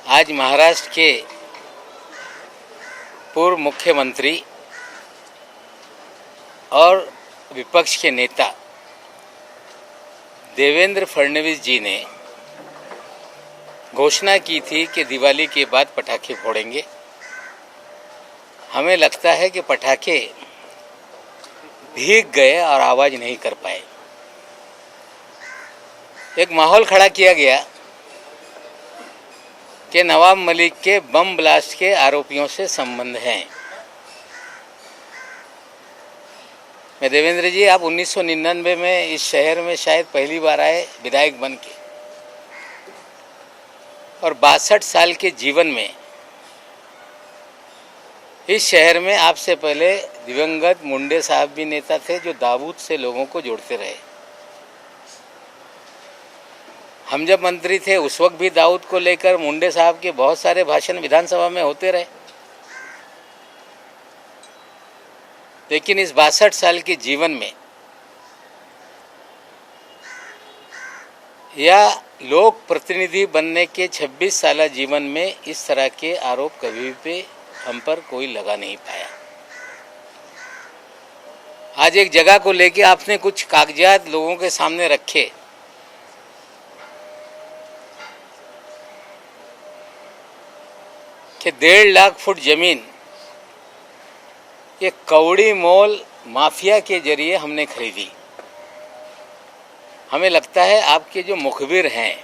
आज महाराष्ट्र के पूर्व मुख्यमंत्री और विपक्ष के नेता देवेंद्र फडणवीस जी ने घोषणा की थी कि दिवाली के बाद पटाखे फोड़ेंगे। हमें लगता है कि पटाखे भीग गए और आवाज नहीं कर पाए। एक माहौल खड़ा किया गया कि नवाब मलिक के बम ब्लास्ट के आरोपियों से संबंध हैं। मैं देवेंद्र जी, आप 1999 में इस शहर में शायद पहली बार आए विधायक बन के, और 62 साल के जीवन में इस शहर में आपसे पहले दिवंगत मुंडे साहब भी नेता थे जो दाऊद से लोगों को जोड़ते रहे। हम जब मंत्री थे उस वक्त भी दाऊद को लेकर मुंडे साहब के बहुत सारे भाषण विधानसभा में होते रहे। लेकिन इस 62 साल के जीवन में या लोक प्रतिनिधि बनने के 26 साल जीवन में इस तरह के आरोप कभी भी हम पर कोई लगा नहीं पाया। आज एक जगह को लेके आपने कुछ कागजात लोगों के सामने रखे, कि 1.5 लाख फुट जमीन ये कौड़ी मोल माफिया के जरिए हमने खरीदी। हमें लगता है आपके जो मुखबिर हैं,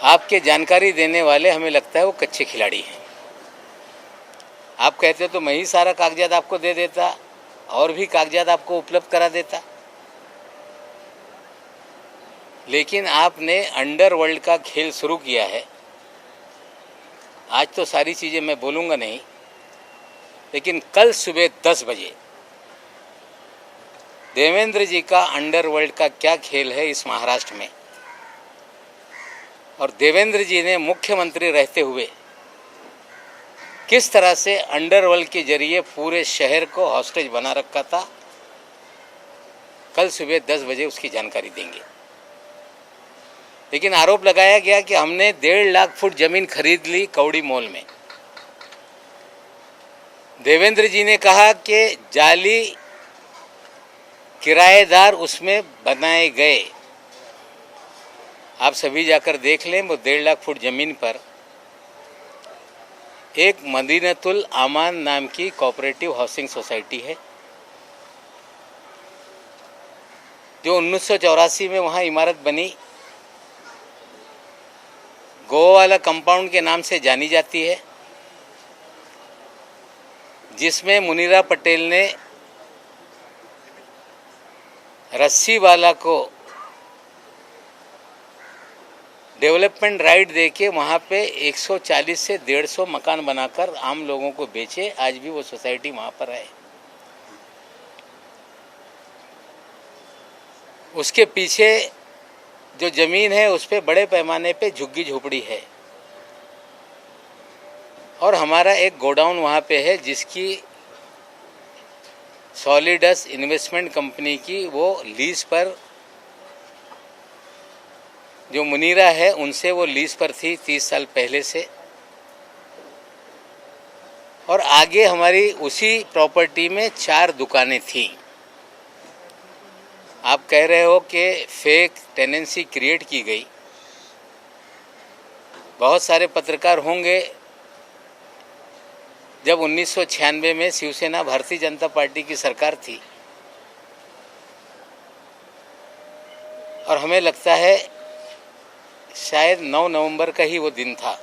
आपके जानकारी देने वाले, हमें लगता है वो कच्चे खिलाड़ी हैं। आप कहते तो मैं ही सारा कागजात आपको दे देता और भी कागजात आपको उपलब्ध करा देता। लेकिन आपने अंडरवर्ल्ड का खेल शुरू किया है। आज तो सारी चीज़ें मैं बोलूँगा नहीं, लेकिन कल सुबह 10 बजे देवेंद्र जी का अंडरवर्ल्ड का क्या खेल है इस महाराष्ट्र में, और देवेंद्र जी ने मुख्यमंत्री रहते हुए किस तरह से अंडरवर्ल्ड के जरिए पूरे शहर को हॉस्टेज बना रखा था, कल सुबह 10 बजे उसकी जानकारी देंगे। लेकिन आरोप लगाया गया कि हमने 1.5 लाख फुट जमीन खरीद ली कौड़ी मोल में। देवेंद्र जी ने कहा कि जाली किराएदार उसमें बनाए गए। आप सभी जाकर देख लें, वो 1.5 लाख फुट जमीन पर एक मदीनतुल आमान नाम की कोऑपरेटिव हाउसिंग सोसाइटी है, जो 1984 में वहाँ इमारत बनी, गोवाला कंपाउंड के नाम से जानी जाती है, जिसमें मुनीरा पटेल ने रस्सीवाला को डेवलपमेंट राइट देके वहाँ पे 140 से 150 मकान बनाकर आम लोगों को बेचे। आज भी वो सोसाइटी वहाँ पर है। उसके पीछे जो जमीन है उस पे बड़े पैमाने पे झुग्गी झोपड़ी है, और हमारा एक गोडाउन वहाँ पे है जिसकी सॉलिडस इन्वेस्टमेंट कंपनी की वो लीज पर, जो मुनीरा है उनसे वो लीज पर थी 30 साल पहले से। और आगे हमारी उसी प्रॉपर्टी में 4 दुकानें थीं। आप कह रहे हो कि फेक टेनेंसी क्रिएट की गई। बहुत सारे पत्रकार होंगे, जब 1996 में शिवसेना भारतीय जनता पार्टी की सरकार थी, और हमें लगता है शायद 9 नवंबर का ही वो दिन था,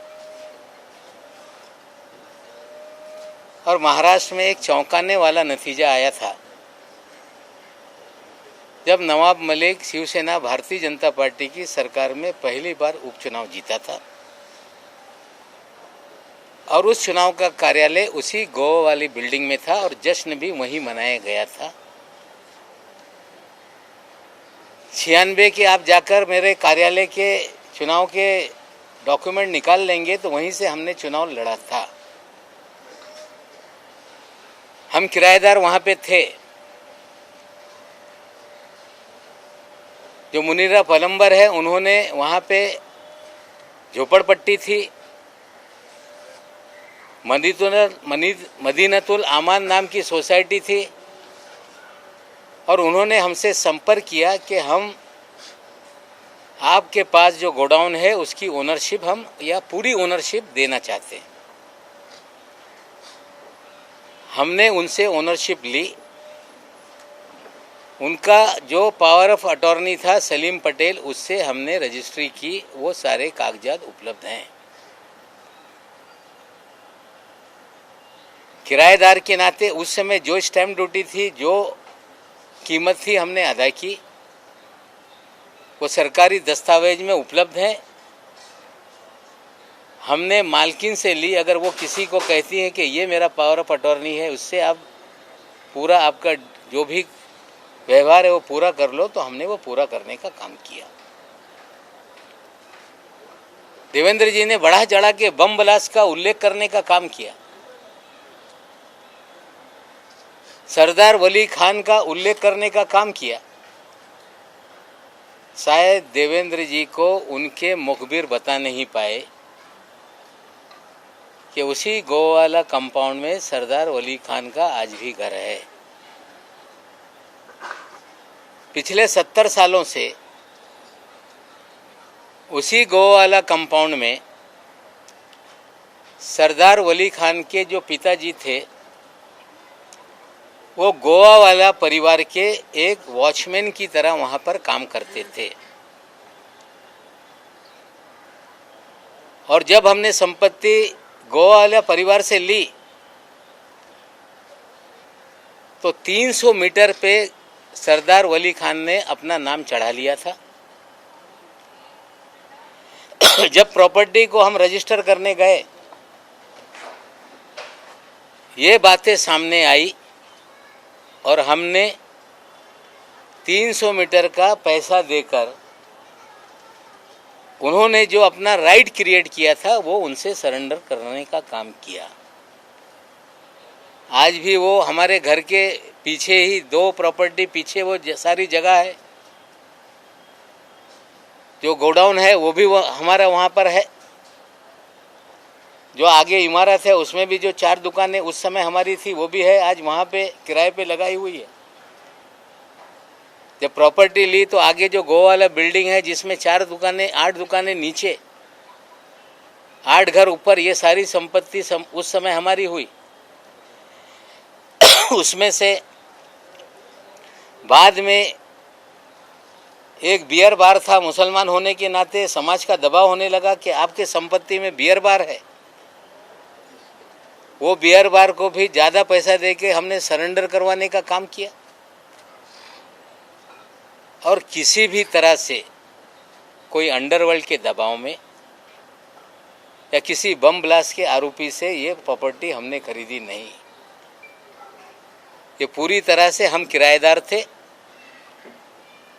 और महाराष्ट्र में एक चौंकाने वाला नतीजा आया था जब नवाब मलिक शिवसेना भारतीय जनता पार्टी की सरकार में पहली बार उपचुनाव जीता था, और उस चुनाव का कार्यालय उसी गोवा वाली बिल्डिंग में था और जश्न भी वहीं मनाया गया था। 96 के आप जाकर मेरे कार्यालय के चुनाव के डॉक्यूमेंट निकाल लेंगे तो वहीं से हमने चुनाव लड़ा था। हम किराएदार वहाँ पे थे। जो मुनीरा पलम्बर है, उन्होंने वहाँ पे झोपड़पट्टी थी, मदीनतुल आमान नाम की सोसाइटी थी, और उन्होंने हमसे संपर्क किया कि हम आपके पास जो गोडाउन है उसकी ओनरशिप हम या पूरी ओनरशिप देना चाहते हैं। हमने उनसे ओनरशिप ली। उनका जो पावर ऑफ अटॉर्नी था सलीम पटेल, उससे हमने रजिस्ट्री की। वो सारे कागजात उपलब्ध हैं। किराएदार के नाते उस समय जो स्टैम्प ड्यूटी थी, जो कीमत थी, हमने अदा की। वो सरकारी दस्तावेज में उपलब्ध है। हमने मालकिन से ली। अगर वो किसी को कहती है कि ये मेरा पावर ऑफ अटॉर्नी है, उससे आप पूरा आपका जो भी व्यवहार है वो पूरा कर लो, तो हमने वो पूरा करने का काम किया। देवेंद्र जी ने बढ़ा चढ़ा के बम ब्लास्ट का उल्लेख करने का काम किया। सरदार वली खान का उल्लेख करने का काम किया। शायद देवेंद्र जी को उनके मुखबिर बता नहीं पाए कि उसी गोवाला कंपाउंड में सरदार वली खान का आज भी घर है। पिछले 70 सालों से उसी गोवाला कंपाउंड में सरदार वली खान के जो पिताजी थे, वो गोवा वाला परिवार के एक वॉचमैन की तरह वहां पर काम करते थे। और जब हमने संपत्ति गोवा वाला परिवार से ली, तो 300 मीटर पे सरदार वली खान ने अपना नाम चढ़ा लिया था। जब प्रॉपर्टी को हम रजिस्टर करने गए, ये बातें सामने आई और हमने 300 मीटर का पैसा देकर उन्होंने जो अपना राइट क्रिएट किया था वो उनसे सरेंडर करने का काम किया। आज भी वो हमारे घर के पीछे ही 2 प्रॉपर्टी पीछे वो सारी जगह है, जो गोडाउन है वो भी हमारा वहाँ पर है। जो आगे इमारत है उसमें भी जो 4 दुकानें उस समय हमारी थी वो भी है, आज वहाँ पे किराए पे लगाई हुई है। जब प्रॉपर्टी ली तो आगे जो गोवा वाला बिल्डिंग है जिसमें 4 दुकानें, 8 दुकानें नीचे, 8 घर ऊपर, ये सारी संपत्ति उस समय हमारी हुई। उसमें से बाद में एक बियर बार था। मुसलमान होने के नाते समाज का दबाव होने लगा कि आपके संपत्ति में बियर बार है। वो बियर बार को भी ज़्यादा पैसा देके हमने सरेंडर करवाने का काम किया। और किसी भी तरह से कोई अंडरवर्ल्ड के दबाव में या किसी बम ब्लास्ट के आरोपी से ये प्रॉपर्टी हमने खरीदी नहीं। ये पूरी तरह से हम किराएदार थे।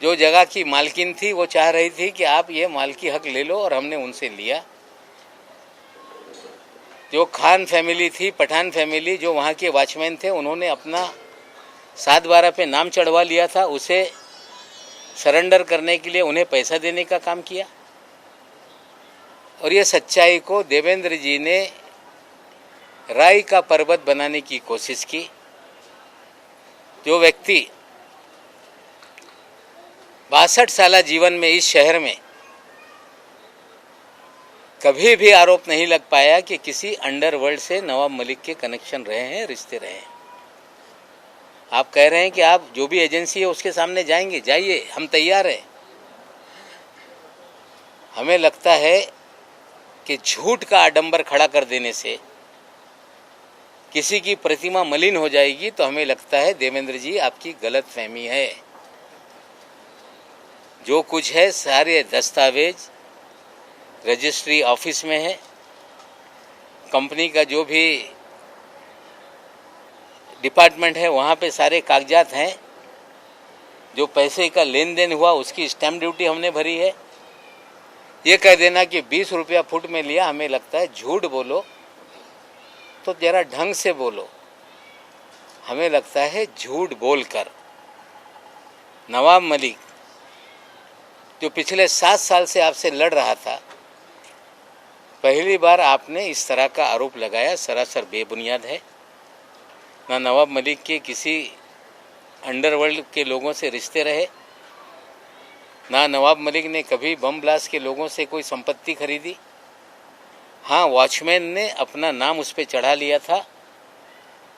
जो जगह की मालकिन थी वो चाह रही थी कि आप ये मालकी हक ले लो, और हमने उनसे लिया। जो खान फैमिली थी, पठान फैमिली, जो वहाँ के वॉचमैन थे, उन्होंने अपना 7/12 पे नाम चढ़वा लिया था। उसे सरेंडर करने के लिए उन्हें पैसा देने का काम किया। और ये सच्चाई को देवेंद्र जी ने राई का पर्वत बनाने की कोशिश की। जो व्यक्ति 62 साल जीवन में इस शहर में कभी भी आरोप नहीं लग पाया कि किसी अंडरवर्ल्ड से नवाब मलिक के कनेक्शन रहे हैं, रिश्ते रहे हैं। आप कह रहे हैं कि आप जो भी एजेंसी है उसके सामने जाएंगे, जाइए, हम तैयार हैं। हमें लगता है कि झूठ का आडंबर खड़ा कर देने से किसी की प्रतिमा मलिन हो जाएगी। तो हमें लगता है देवेंद्र जी आपकी गलत फहमी है। जो कुछ है सारे दस्तावेज रजिस्ट्री ऑफिस में है। कंपनी का जो भी डिपार्टमेंट है वहाँ पे सारे कागजात हैं। जो पैसे का लेन देन हुआ उसकी स्टैम्प ड्यूटी हमने भरी है। ये कह देना कि 20 रुपया फुट में लिया, हमें लगता है झूठ बोलो तो जरा ढंग से बोलो। हमें लगता है झूठ बोलकर नवाब मलिक जो पिछले 7 साल से आपसे लड़ रहा था, पहली बार आपने इस तरह का आरोप लगाया, सरासर बेबुनियाद है। ना नवाब मलिक के किसी अंडरवर्ल्ड के लोगों से रिश्ते रहे, ना नवाब मलिक ने कभी बम ब्लास्ट के लोगों से कोई संपत्ति खरीदी। हाँ, वॉचमैन ने अपना नाम उस पर चढ़ा लिया था,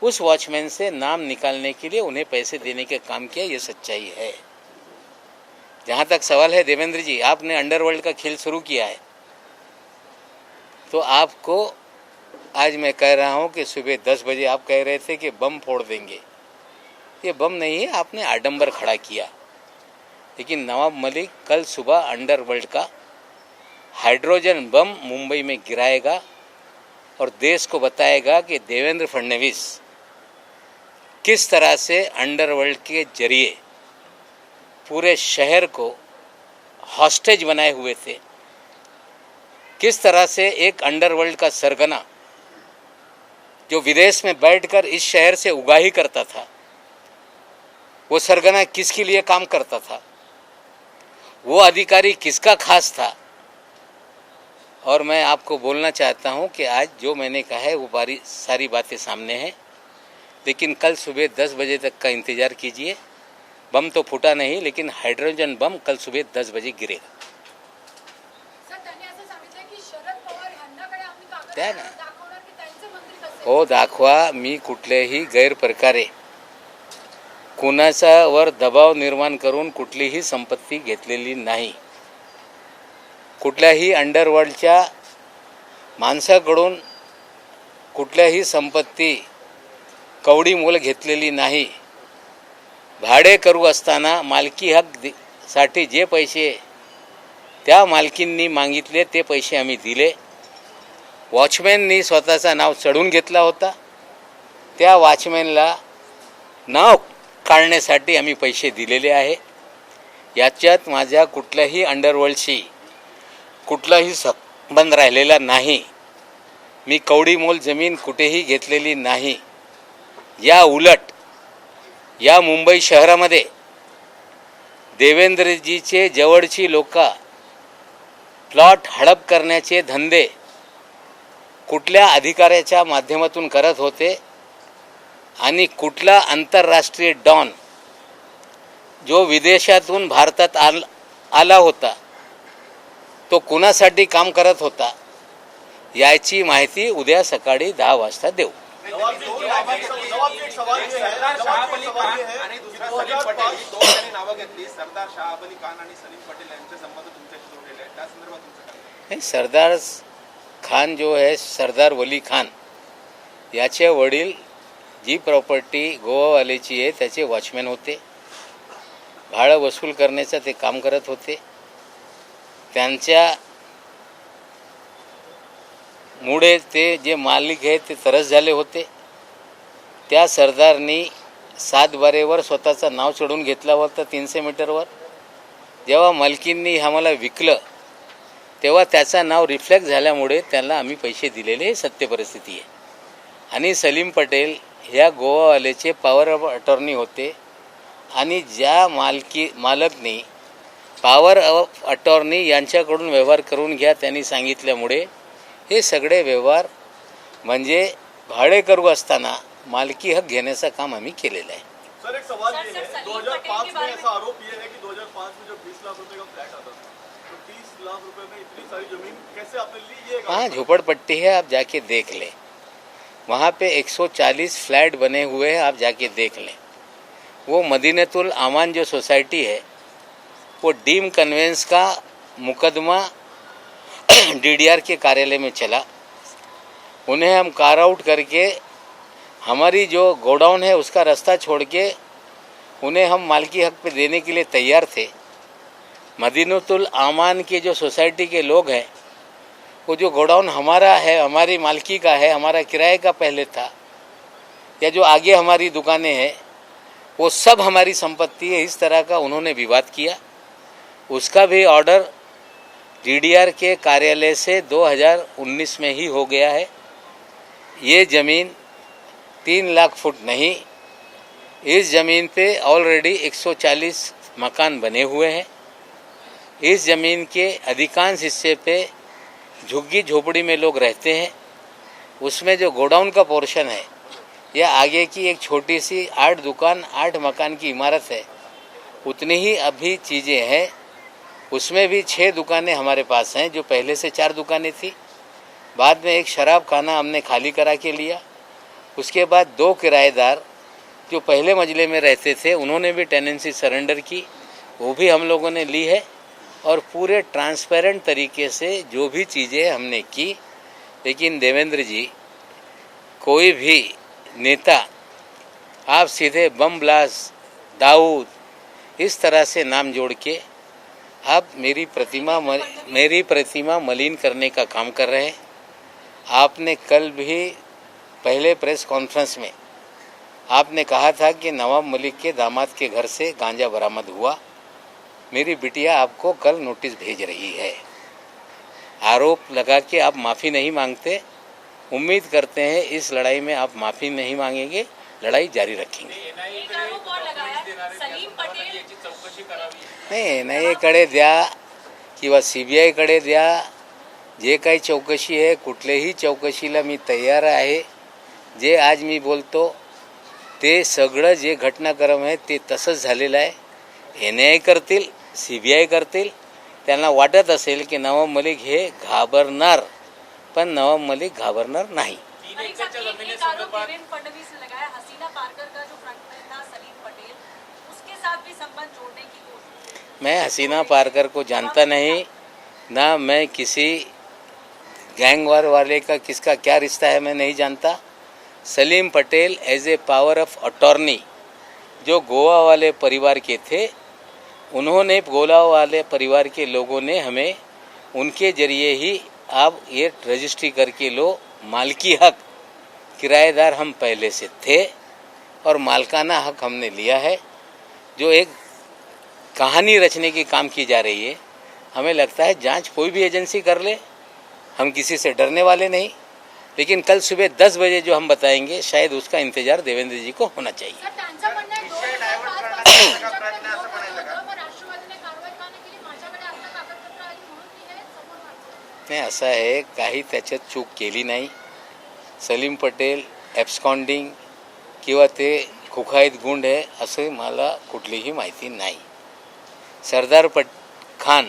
उस वॉचमैन से नाम निकालने के लिए उन्हें पैसे देने का काम किया, ये सच्चाई है। जहाँ तक सवाल है देवेंद्र जी, आपने अंडरवर्ल्ड का खेल शुरू किया है, तो आपको आज मैं कह रहा हूँ कि सुबह 10 बजे आप कह रहे थे कि बम फोड़ देंगे। ये बम नहीं है, आपने आडंबर खड़ा किया। लेकिन नवाब मलिक कल सुबह अंडरवर्ल्ड का हाइड्रोजन बम मुंबई में गिराएगा और देश को बताएगा कि देवेंद्र फडणवीस किस तरह से अंडरवर्ल्ड के जरिए पूरे शहर को हॉस्टेज बनाए हुए थे, किस तरह से एक अंडरवर्ल्ड का सरगना जो विदेश में बैठकर इस शहर से उगाही करता था, वो सरगना किसके लिए काम करता था, वो अधिकारी किसका खास था। और मैं आपको बोलना चाहता हूं कि आज जो मैंने कहा है वो सारी बातें सामने हैं, लेकिन कल सुबह 10 बजे तक का इंतज़ार कीजिए। बम तो फूटा नहीं, लेकिन हाइड्रोजन बम कल सुबह 10 बजे गिरेगा। त्या ना हो दाखवा, मी कुठल्याही गैरप्रकारे कुणाचा वर दबाव निर्माण करून कुठलीही संपत्ती घेतलेली नाही, कुठल्याही अंडरवर्ल्डच्या माणसाकडून कुठल्याही संपत्ती कवडी मोल घेतलेली नाही। भाडे करू असताना मालकी हक साठी जे पैसे त्या मालकींनी मागितले ते पैसे आम्ही दिले। वॉचमॅननी स्वतःचा नाव चढून घेतला होता, त्या वॉचमॅनला नाव काढण्यासाठी आम्ही पैसे दिलेले आहे। याच्यात माझ्या कुठल्याही अंडरवर्ल्डशी कुठलाही संबंध राहिलेला नाही। मी कवडी मोल जमीन कुठेही घेतलेली नाही। या उलट या मुंबई शहरामध्ये देवेंद्रजीचे जवळची लोक प्लॉट हडप करण्याचे धंदे कुठल्या अधिकाऱ्याच्या माध्यमातून करत होते आणि कुठला आंतरराष्ट्रीय डॉन जो विदेशातून भारतात आला होता तो कुणासाठी काम करत होता, याची माहिती उद्या सकाळी 10 वाजता देऊ। सरदार खान जो है, सरदार वली खान याचे वडील जी प्रॉपर्टी गोवावाल्याची आहे त्याचे वॉचमॅन होते, भाडं वसूल करण्याचं ते काम करत होते। त्यांच्या मुळे ते जे मालिक आहेत ते तरस झाले होते। त्या सरदारनी 7/12वर स्वतःचं नाव चढून घेतला होता 300 मीटरवर। जेव्हा मालकींनी आम्हाला विकलं तेव्हा त्याचं नाव रिफ्लेक्ट झाल्यामुळे त्यांना आम्ही पैसे दिलेले, सत्य परिस्थिती आहे। आणि सलीम पटेल ह्या गोवावाल्याचे पॉवर ऑफ अटॉर्नी होते आणि ज्या मालकनी पॉवर ऑफ अटॉर्नी यांच्याकडून व्यवहार करून घ्या त्यांनी सांगितल्यामुळे हे सगळे व्यवहार म्हणजे भाडे करू असताना मालकी हक घेण्याचं काम आम्ही केलेलं आहे। सर, एक सवाल ये है, 2005 में ऐसा आरोप ये है कि 2005 में जब 20 लाख रुपए का फ्लैट आता था, तो 30 लाख रुपए में इतनी सारी जमीन कैसे आपने ली? ये हाँ, झोपड़पट्टी है, आप जाके देख लें। वहाँ पे 140 फ्लैट बने हुए हैं, आप जाके देख लें। वो मदीनतुल अमान जो सोसाइटी है वो डीम कन्वेंस का मुकदमा डीडीआर के कार्यालय में चला। उन्हें हम कार आउट करके हमारी जो गोडाउन है उसका रास्ता छोड़ के उन्हें हम मालकी हक पे देने के लिए तैयार थे। मदीनतुल अमान के जो सोसाइटी के लोग हैं, वो जो गोडाउन हमारा है, हमारी मालकी का है, हमारा किराए का पहले था, या जो आगे हमारी दुकानें हैं वो सब हमारी संपत्ति है, इस तरह का उन्होंने विवाद किया। उसका भी ऑर्डर डीडीआर के कार्यालय से 2019 में ही हो गया है। ये ज़मीन 3 लाख फुट नहीं, इस ज़मीन पे ऑलरेडी 140 मकान बने हुए हैं। इस ज़मीन के अधिकांश हिस्से पे झुग्गी झोपड़ी में लोग रहते हैं, उसमें जो गोडाउन का पोर्शन है या आगे की एक छोटी सी 8 दुकान 8 मकान की इमारत है, उतनी ही अभी चीज़ें हैं। उसमें भी 6 दुकानें हमारे पास हैं, जो पहले से 4 दुकानें थी। बाद में एक शराब खाना हमने खाली करा के लिया। उसके बाद 2 किराएदार जो पहले मजले में रहते थे, उन्होंने भी टेनेंसी सरेंडर की, वो भी हम लोगों ने ली है। और पूरे ट्रांसपेरेंट तरीके से जो भी चीज़ें हमने की। लेकिन देवेंद्र जी, कोई भी नेता आप सीधे बम ब्लास्ट, दाऊद, इस तरह से नाम जोड़ के आप मेरी प्रतिमा मलिन करने का काम कर रहे हैं। आपने कल भी पहले प्रेस कॉन्फ्रेंस में आपने कहा था कि नवाब मलिक के दामाद के घर से गांजा बरामद हुआ। मेरी बिटिया आपको कल नोटिस भेज रही है। आरोप लगा के आप माफ़ी नहीं मांगते। उम्मीद करते हैं इस लड़ाई में आप माफ़ी नहीं मांगेंगे, लड़ाई जारी रखेंगे। नाही NIA कडे द्या किंवा CBI कडे द्या, जे काही चौकशी आहे, कुठल्याही चौकशीला मी तयार आहे। जे आज मी बोलतो ते सगळं जे घटनाक्रम आहे ते तसंच झालेलं आहे। NIA करतील, CBI करतील। त्यांना वाटत असेल की नवाब मलिक हे घाबरणार, पण नवाब मलिक घाबरणार नाही। मैं हसीना पारकर को जानता नहीं, ना मैं किसी गैंग वार वाले का किसका क्या रिश्ता है मैं नहीं जानता। Salim Patel as a power of attorney जो गोवा वाले परिवार के थे, उन्होंने गोवा वाले परिवार के लोगों ने हमें उनके जरिए ही आप ये रजिस्ट्री करके लो। मालकी हक किराएदार हम पहले से थे और मालकाना हक हमने लिया है। जो एक कहानी रचने की काम की जा रही है, हमें लगता है जांच कोई भी एजेंसी कर ले, हम किसी से डरने वाले नहीं। लेकिन कल सुबह 10 बजे जो हम बताएंगे, शायद उसका इंतजार देवेंद्र जी को होना चाहिए। नाही, असं आहे, काही त्याच्यात चूक केली नाही। सलीम पटेल ॲब्स्कॉन्डिंग किंवा ते खुखाईत गुंड आहे असं मला कुठलीही माहिती नाही। सरदार खान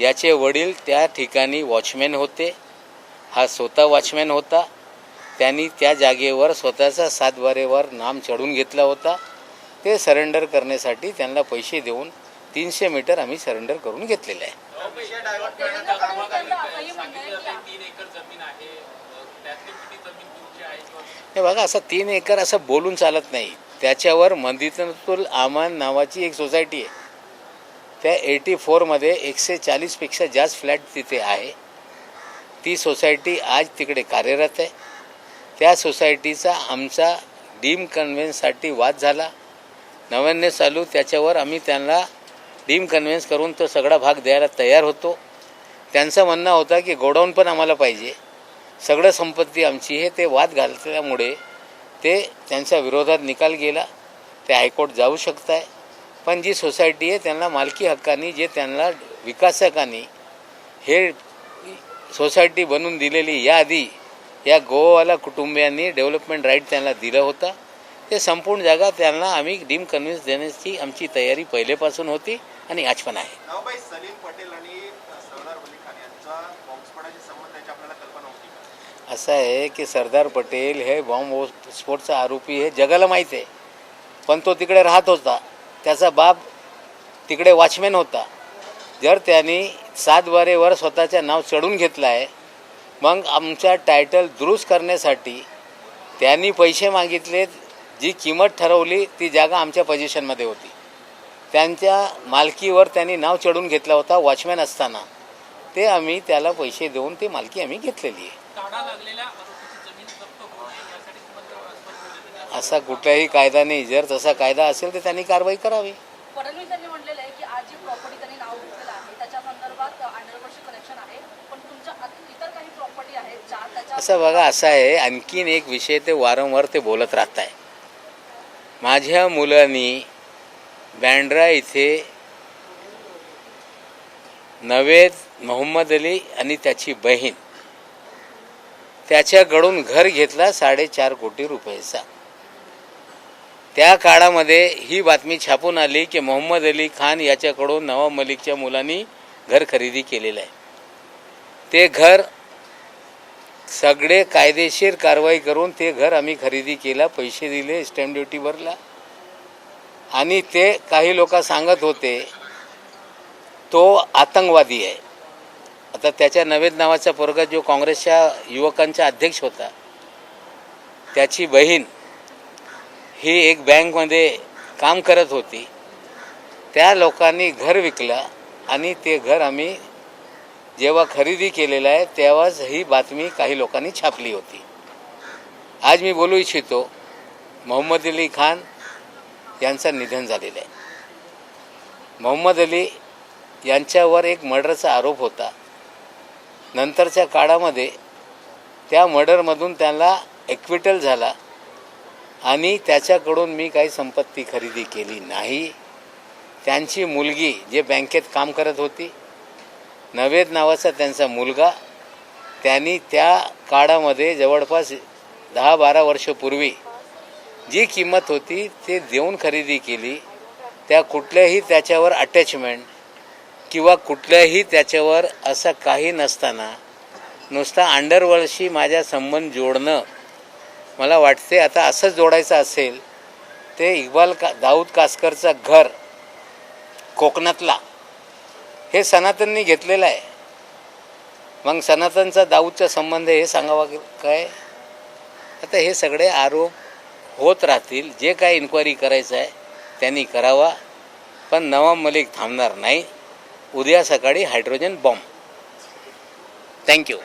याचे वडील त्या ठिकाणी वॉचमॅन होते, हा स्वतः वॉचमॅन होता। त्यांनी त्या जागेवर स्वतःचा 7 बारेवर नाम चढून घेतला होता। ते सरेंडर करण्यासाठी त्यांना पैसे देऊन 300 मीटर आम्ही सरेंडर करून घेतलेलं आहे। हे बघा, असं 3 एकर असं बोलून चालत नाही। त्याच्यावर मदिनातुल आमान नावाची एक सोसायटी आहे, त्या 84 मध्ये 140 पेक्षा जास्त फ्लॅट तिथे आहे। ती सोसायटी आज तिकडे कार्यरत आहे। त्या सोसायटीचा आमचा डीम कन्व्हेन्ससाठी वाद झाला। 99 साली त्याच्यावर आम्ही त्यांना डीम कन्व्हेन्स करून तो सगळा भाग द्यायला तयार होतो। त्यांचं म्हणणं होतं की गोडाऊन पण आम्हाला पाहिजे, सगळं संपत्ती आमची आहे। ते वाद घालल्यामुळे ते त्यांच्या विरोधात निकाल गेला। ते हायकोर्ट जाऊ शकत आहे। पण जी सोसायटी आहे त्यांना मालकी हक्काने, जे त्यांना विकासकांनी हे सोसायटी बनवून दिलेली याआधी या गोवावाला कुटुंबियांनी डेव्हलपमेंट राईट त्यांना दिलं होतं। ते संपूर्ण जागा त्यांना आम्ही डीम कन्व्हेन्स देण्याची आमची तयारी पहिलेपासून होती आणि आज पण आहे। सलीम पटेल आणि सरदार मलिक खान यांचा बॉम्बस्फोटाशी संबंध याची आपल्याला कल्पना होती का? असं आहे की सरदार पटेल हे बॉम्बस्फोटचा आरोपी आहे, जगाला माहीत आहे। पण तो तिकडे राहत होता, त्याचा बाप तिकडे वॉचमॅन होता। जर त्यांनी 7 बारेवर स्वतःचं नाव चढून घेतलं आहे, मग आमचा टायटल दुरुस्त करण्यासाठी त्यांनी पैसे मागितले। जी किंमत ठरवली ती जागा आमच्या पोझिशनमध्ये होती। त्यांच्या मालकीवर त्यांनी नाव चढून घेतला होता वॉचमॅन असताना। ते आम्ही त्याला पैसे देऊन ती मालकी आम्ही घेतलेली आहे। असा कुठलाही कायदा नाही। जर तसा कायदा असेल तर त्यांनी कारवाई करावी। फडणवीसांनी म्हटलेलं आहे की आज जी प्रॉपर्टी त्यांनी नाव घेतलेलं आहे त्याच्या संदर्भात अंडरवर्ल्डशी कनेक्शन आहे, पण तुमच्या इतर काही प्रॉपर्टी आहेत ज्या त्याच्या असं बघा, असं आहे, आणखीन एक विषय ते वारंवार ते बोलत राहत आहे। माझ्या मुलांनी बँड्रा इथे नवेद मोहम्मद अली आणि त्याची बहीण त्याच्याकडून घर घेतला 4.5 कोटी रुपयाचा. त्या काळामध्ये ही बातमी छापून आली की मोहम्मद अली खान याच्याकडून नवाब मलिकच्या मुलांनी घर खरेदी केलेलं आहे. ते घर सगळे कायदेशीर कारवाई करून ते घर आम्ही खरेदी केला, पैसे दिले, स्टॅम्प ड्युटी भरला. आणि ते काही लोक सांगत होते तो आतंकवादी आहे. आता त्याच्या नवेद नावाचा पोरगा जो काँग्रेसच्या युवकांचा अध्यक्ष होता, त्याची बहीण ही एक बँकमध्ये काम करत होती. त्या लोकांनी घर विकलं आणि ते घर आम्ही जेव्हा खरेदी केलेलं आहे तेव्हाच ही बातमी काही लोकांनी छापली होती. आज मी बोलू इच्छितो, मोहम्मद अली खान यांचं निधन झालेलं आहे. मोहम्मद अली यांच्यावर एक मर्डरचा आरोप होता. नंतरच्या काळामध्ये त्या मर्डरमधून त्यांना ॲक्विटल झाला आणि त्याच्याकडून मी काही संपत्ती खरेदी केली नाही. त्यांची मुलगी जे बँकेत काम करत होती, नवेद नावाचा त्यांचा मुलगा, त्यांनी त्या काळामध्ये जवळपास 10-12 वर्षापूर्वी जी किंमत होती ते देऊन खरेदी केली. त्या कुठल्याही त्याच्यावर अटॅचमेंट किंवा कुठल्याही त्याच्यावर असं काही नसताना नुसता अंडरवर्ल्डशी माझा संबंध जोडणं, मला वाटते आता असंच जोडायचं असेल ते इक्बाल दाऊद कासकरचं घर कोकणातला हे सनातननी घेतलेलं आहे. मग सनातनचा दाऊदचा संबंध हे सांगावा काय? आता हे सगळे आरोप होत राहतील. जे काय इन्क्वायरी करायचं आहे त्यांनी करावा, पण नवाब मलिक थांबणार नाही. उद्या सकाळी हायड्रोजन बॉम्ब. थँक्यू.